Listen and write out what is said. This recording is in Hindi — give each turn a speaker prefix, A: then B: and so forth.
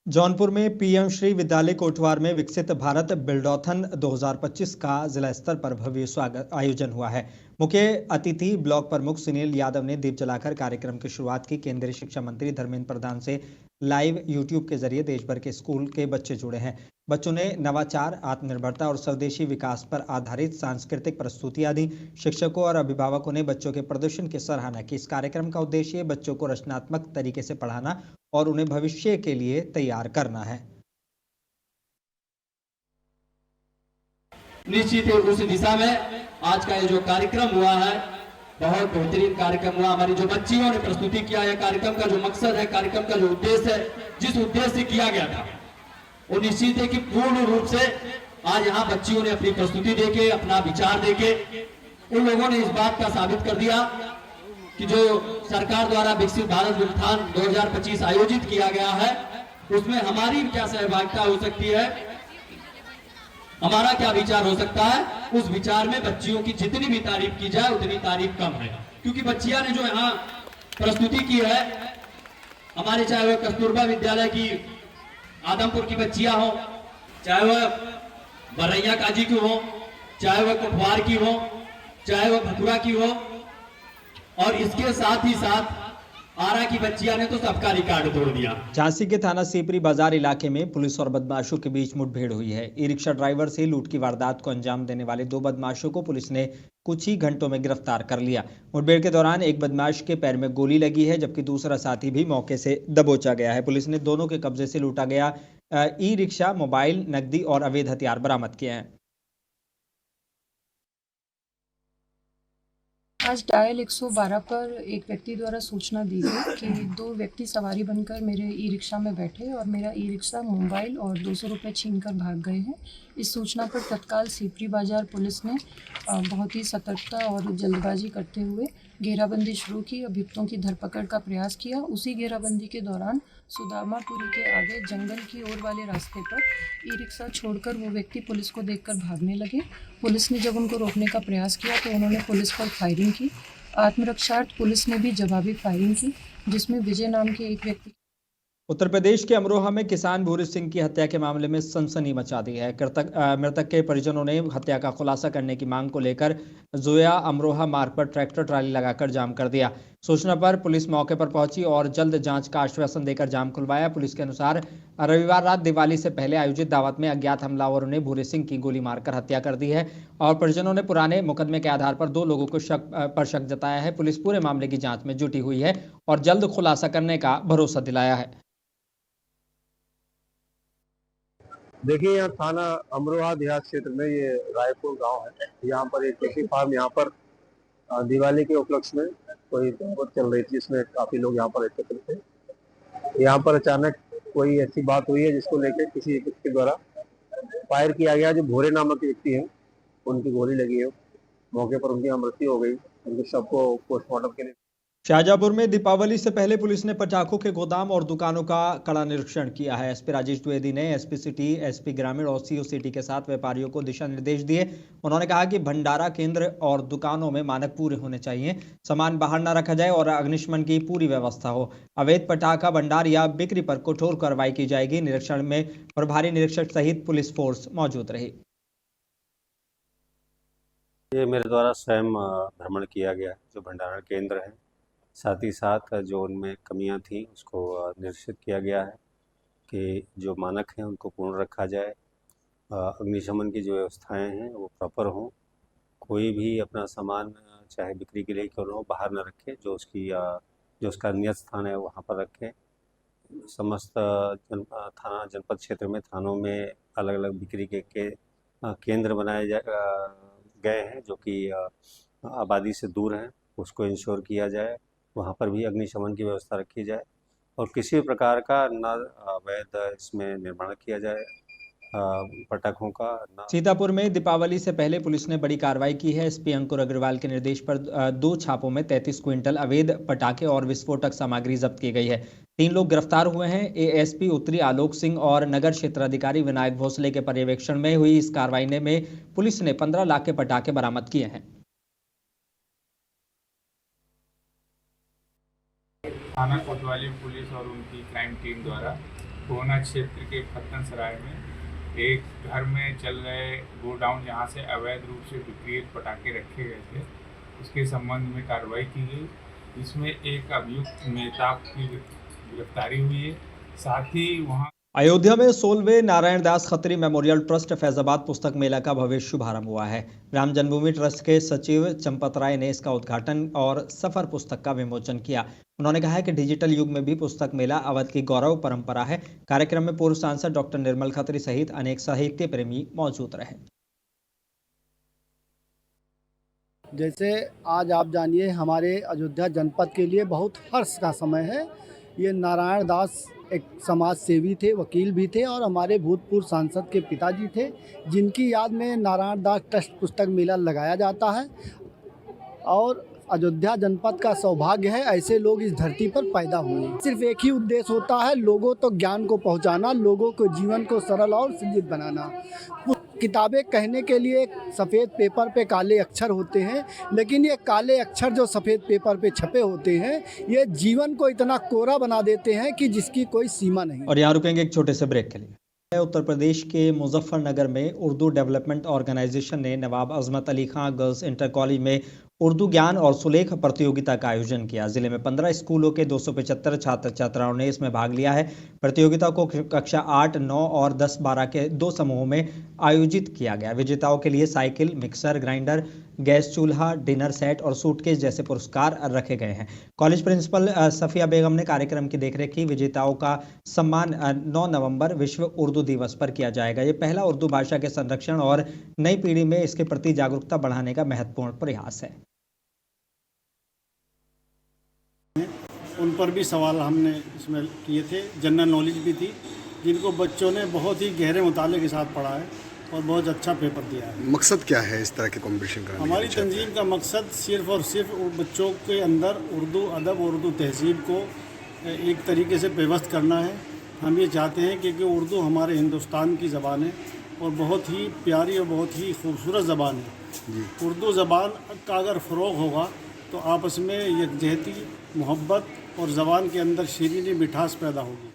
A: जौनपुर में पीएम श्री विद्यालय कोटवार में विकसित भारत बिल्डॉथन 2025 का जिला स्तर पर भव्य स्वागत आयोजन हुआ है। मुख्य अतिथि ब्लॉक प्रमुख सुनील यादव ने दीप जलाकर कार्यक्रम की शुरुआत की। केंद्रीय शिक्षा मंत्री धर्मेंद्र प्रधान से लाइव यूट्यूब के जरिए देश भर के स्कूल के बच्चे जुड़े हैं। बच्चों ने नवाचार, आत्मनिर्भरता और स्वदेशी विकास पर आधारित सांस्कृतिक प्रस्तुतियां दी। शिक्षकों और अभिभावकों ने बच्चों के प्रदर्शन की सराहना की। इस कार्यक्रम का उद्देश्य बच्चों को रचनात्मक तरीके से पढ़ाना और उन्हें भविष्य के लिए तैयार करना है।
B: निश्चित है उस दिशा में आज का ये जो कार्यक्रम हुआ है बहुत बेहतरीन कार्यक्रम हुआ। हमारी जो बच्चियों ने प्रस्तुति किया है, कार्यक्रम का जो मकसद है, कार्यक्रम का जो उद्देश्य है, जिस उद्देश्य से किया गया था वो निश्चित है कि पूर्ण रूप से आज यहाँ बच्चियों ने अपनी प्रस्तुति देके, अपना विचार देके उन लोगों ने इस बात का साबित कर दिया कि जो सरकार द्वारा विकसित भारत बिल्डॉथन 2025 आयोजित किया गया है उसमें हमारी क्या सहभागिता हो सकती है, हमारा क्या विचार हो सकता है। उस विचार में बच्चियों की जितनी भी तारीफ की जाए उतनी तारीफ कम है, क्योंकि बच्चियां ने जो यहाँ प्रस्तुति की है, हमारे चाहे वह कस्तूरबा विद्यालय की आदमपुर की बच्चियां हो, चाहे वह बरैया काजी की हो, चाहे वह कोटवार की हो, चाहे वह भथुरा की हो, और इसके साथ ही साथ आरा की बच्चियां ने तो सबका रिकॉर्ड तोड़ दिया।
A: झांसी के थाना सीपरी बाजार इलाके में पुलिस और बदमाशों के बीच मुठभेड़ हुई है। ई रिक्शा ड्राइवर से लूट की वारदात को अंजाम देने वाले दो बदमाशों को पुलिस ने कुछ ही घंटों में गिरफ्तार कर लिया। मुठभेड़ के दौरान एक बदमाश के पैर में गोली लगी है, जबकि दूसरा साथी भी मौके से दबोचा गया है। पुलिस ने दोनों के कब्जे से लूटा गया ई रिक्शा, मोबाइल, नकदी और अवैध हथियार बरामद किए हैं।
C: आज डायल 112 पर एक व्यक्ति द्वारा सूचना दी गई कि दो व्यक्ति सवारी बनकर मेरे ई रिक्शा में बैठे और मेरा ई रिक्शा, मोबाइल और 200 रुपये छीन कर भाग गए हैं। इस सूचना पर तत्काल सीपरी बाजार पुलिस ने बहुत ही सतर्कता और जल्दबाजी करते हुए घेराबंदी शुरू की। अभियुक्तों की धरपकड़ का प्रयास किया। उसी घेराबंदी के दौरान सुदामापुरी के आगे जंगल की ओर वाले रास्ते पर ई रिक्शा छोड़कर वो व्यक्ति पुलिस को देखकर भागने लगे। पुलिस ने जब उनको रोकने का प्रयास किया तो उन्होंने पुलिस पर फायरिंग की। आत्मरक्षार्थ पुलिस ने भी जवाबी फायरिंग की, जिसमें विजय नाम के एक व्यक्ति।
A: उत्तर प्रदेश के अमरोहा में किसान भूरी सिंह की हत्या के मामले में सनसनी मचा दी है। मृतक के परिजनों ने हत्या का खुलासा करने की मांग को लेकर जोया अमरोहा मार्ग पर ट्रैक्टर ट्राली लगाकर जाम कर दिया। सूचना पर पुलिस मौके पर पहुंची और जल्द जांच का आश्वासन देकर जाम खुलवाया। पुलिस के अनुसार रविवार रात दिवाली से पहले आयोजित दावत में अज्ञात हमलावरों ने भूरी सिंह की गोली मारकर हत्या कर दी है और परिजनों ने पुराने मुकदमे के आधार पर दो लोगों को शक जताया है। पुलिस पूरे मामले की जाँच में जुटी हुई है और जल्द खुलासा करने का भरोसा दिलाया है।
D: देखिए, यहाँ थाना अमरोहा देहात क्षेत्र में ये रायपुर गांव है। यहाँ पर एक कृषि फार्म, यहाँ पर दिवाली के उपलक्ष्य में कोई दावत चल रही थी, जिसमें काफी लोग यहाँ पर एकत्र थे। यहाँ पर अचानक कोई ऐसी बात हुई है जिसको लेकर किसी व्यक्ति द्वारा फायर किया गया। जो भोरे नामक व्यक्ति है उनकी गोली लगी है, मौके पर उनकी मृत्यु हो गई। उनके शव को पोस्टमार्टम के लिए।
A: शाहजहांपुर में दीपावली से पहले पुलिस ने पटाखों के गोदाम और दुकानों का कड़ा निरीक्षण किया है। एसपी राजेश द्विवेदी ने एसपी सिटी, एसपी ग्रामीण और सीओ सिटी के साथ व्यापारियों को दिशा निर्देश दिए। उन्होंने कहा कि भंडारा केंद्र और दुकानों में मानक पूरे होने चाहिए, सामान बाहर न रखा जाए और अग्निशमन की पूरी व्यवस्था हो। अवैध पटाखा भंडार या बिक्री पर कठोर कार्रवाई की जाएगी। निरीक्षण में प्रभारी निरीक्षक सहित पुलिस फोर्स मौजूद रही।
E: ये मेरे द्वारा स्वयं भ्रमण किया गया, जो भंडारण केंद्र है, साथ ही साथ जो उनमें कमियां थी उसको निश्चित किया गया है कि जो मानक हैं उनको पूर्ण रखा जाए। अग्निशमन की जो व्यवस्थाएं हैं वो प्रॉपर हों। कोई भी अपना सामान चाहे बिक्री के लिए क्यों न हो बाहर न रखे, जो उसका नियत स्थान है वहाँ पर रखें। समस्त थाना जनपद क्षेत्र में थानों में अलग अलग बिक्री के केंद्र बनाए गए हैं जो कि आबादी से दूर हैं, उसको इंश्योर किया जाए। वहाँ पर भी अग्निशमन की व्यवस्था रखी जाए और किसी प्रकार का न अवैध इसमें निर्माण किया जाए पटाखों का।
A: सीतापुर में दीपावली से पहले पुलिस ने बड़ी कार्रवाई की है। एसपी अंकुर अग्रवाल के निर्देश पर 2 छापों में 33 क्विंटल अवैध पटाखे और विस्फोटक सामग्री जब्त की गई है। 3 लोग गिरफ्तार हुए हैं। एएसपी उत्तरी आलोक सिंह और नगर क्षेत्राधिकारी विनायक भोसले के पर्यवेक्षण में हुई इस कार्रवाई में पुलिस ने 15 लाख के पटाखे बरामद किए हैं।
F: थाना कोतवाली पुलिस और उनकी क्राइम टीम द्वारा कोना क्षेत्र के फत्तन सराय में एक घर में चल रहे गोडाउन जहां से अवैध रूप से बिक्री पटाखे रखे गए थे, उसके संबंध में कार्रवाई की गई। इसमें एक अभियुक्त मेहताब की गिरफ्तारी हुई है। साथ ही वहां
A: अयोध्या में 16वें नारायण दास खत्री मेमोरियल ट्रस्ट फैजाबाद पुस्तक मेला का भव्य शुभारंभ हुआ है। राम जन्मभूमि ट्रस्ट के सचिव चंपत राय ने इसका उद्घाटन और सफर पुस्तक का विमोचन किया। उन्होंने कहा है कि डिजिटल युग में भी पुस्तक मेला अवध की गौरव परंपरा है। कार्यक्रम में पूर्व सांसद डॉक्टर निर्मल खत्री सहित अनेक साहित्य प्रेमी मौजूद रहे।
G: जैसे आज आप जानिए, हमारे अयोध्या जनपद के लिए बहुत हर्ष का समय है। ये नारायण दास एक समाज सेवी थे, वकील भी थे और हमारे भूतपूर्व सांसद के पिताजी थे, जिनकी याद में नारायण दास ट्रस्ट पुस्तक मेला लगाया जाता है। और अयोध्या जनपद का सौभाग्य है ऐसे लोग इस धरती पर पैदा हुए। सिर्फ एक ही उद्देश्य होता है, लोगों तक ज्ञान को पहुंचाना, लोगों को जीवन को सरल और सुलझित बनाना। किताबें कहने के लिए सफ़ेद पेपर पे काले अक्षर होते हैं, लेकिन ये काले अक्षर जो सफ़ेद पेपर पे छपे होते हैं, ये जीवन को इतना कोरा बना देते हैं कि जिसकी कोई सीमा नहीं।
A: और यहाँ रुकेंगे एक छोटे से ब्रेक के लिए। उत्तर प्रदेश के मुजफ्फरनगर में उर्दू डेवलपमेंट ऑर्गेनाइजेशन ने नवाब अजमत अली खां गर्ल्स इंटर कॉलेज में उर्दू ज्ञान और सुलेख प्रतियोगिता का आयोजन किया। जिले में 15 स्कूलों के 275 छात्र छात्राओं ने इसमें भाग लिया है। प्रतियोगिता को कक्षा 8, 9 और 10, 12 के 2 समूहों में आयोजित किया गया। विजेताओं के लिए साइकिल, मिक्सर ग्राइंडर, गैस चूल्हा, डिनर सेट और सूटकेस जैसे पुरस्कार रखे गए हैं। कॉलेज प्रिंसिपल सफिया बेगम ने कार्यक्रम की देखरेख की। विजेताओं का सम्मान 9 नवंबर विश्व उर्दू दिवस पर किया जाएगा। ये पहला उर्दू भाषा के संरक्षण और नई पीढ़ी में इसके प्रति जागरूकता बढ़ाने का महत्वपूर्ण प्रयास है।
H: उन पर भी सवाल हमने इसमें किए थे, जनरल नॉलेज भी थी, जिनको बच्चों ने बहुत ही गहरे मुताले के साथ पढ़ा है और बहुत अच्छा पेपर दिया है।
I: मकसद क्या है इस तरह के कंपटीशन का?
H: हमारी तंजीम का मकसद सिर्फ और सिर्फ बच्चों के अंदर उर्दू अदब, उर्दू तहजीब को एक तरीके से पेवस्त करना है। हम ये चाहते हैं कि उर्दू हमारे हिंदुस्तान की ज़बान है और बहुत ही प्यारी और बहुत ही खूबसूरत ज़बान है। उर्दू ज़बान का अगर फ़रोग़ होगा तो आपस में यकजहती, मोहब्बत और ज़बान के अंदर शीरीनी मिठास पैदा होगी।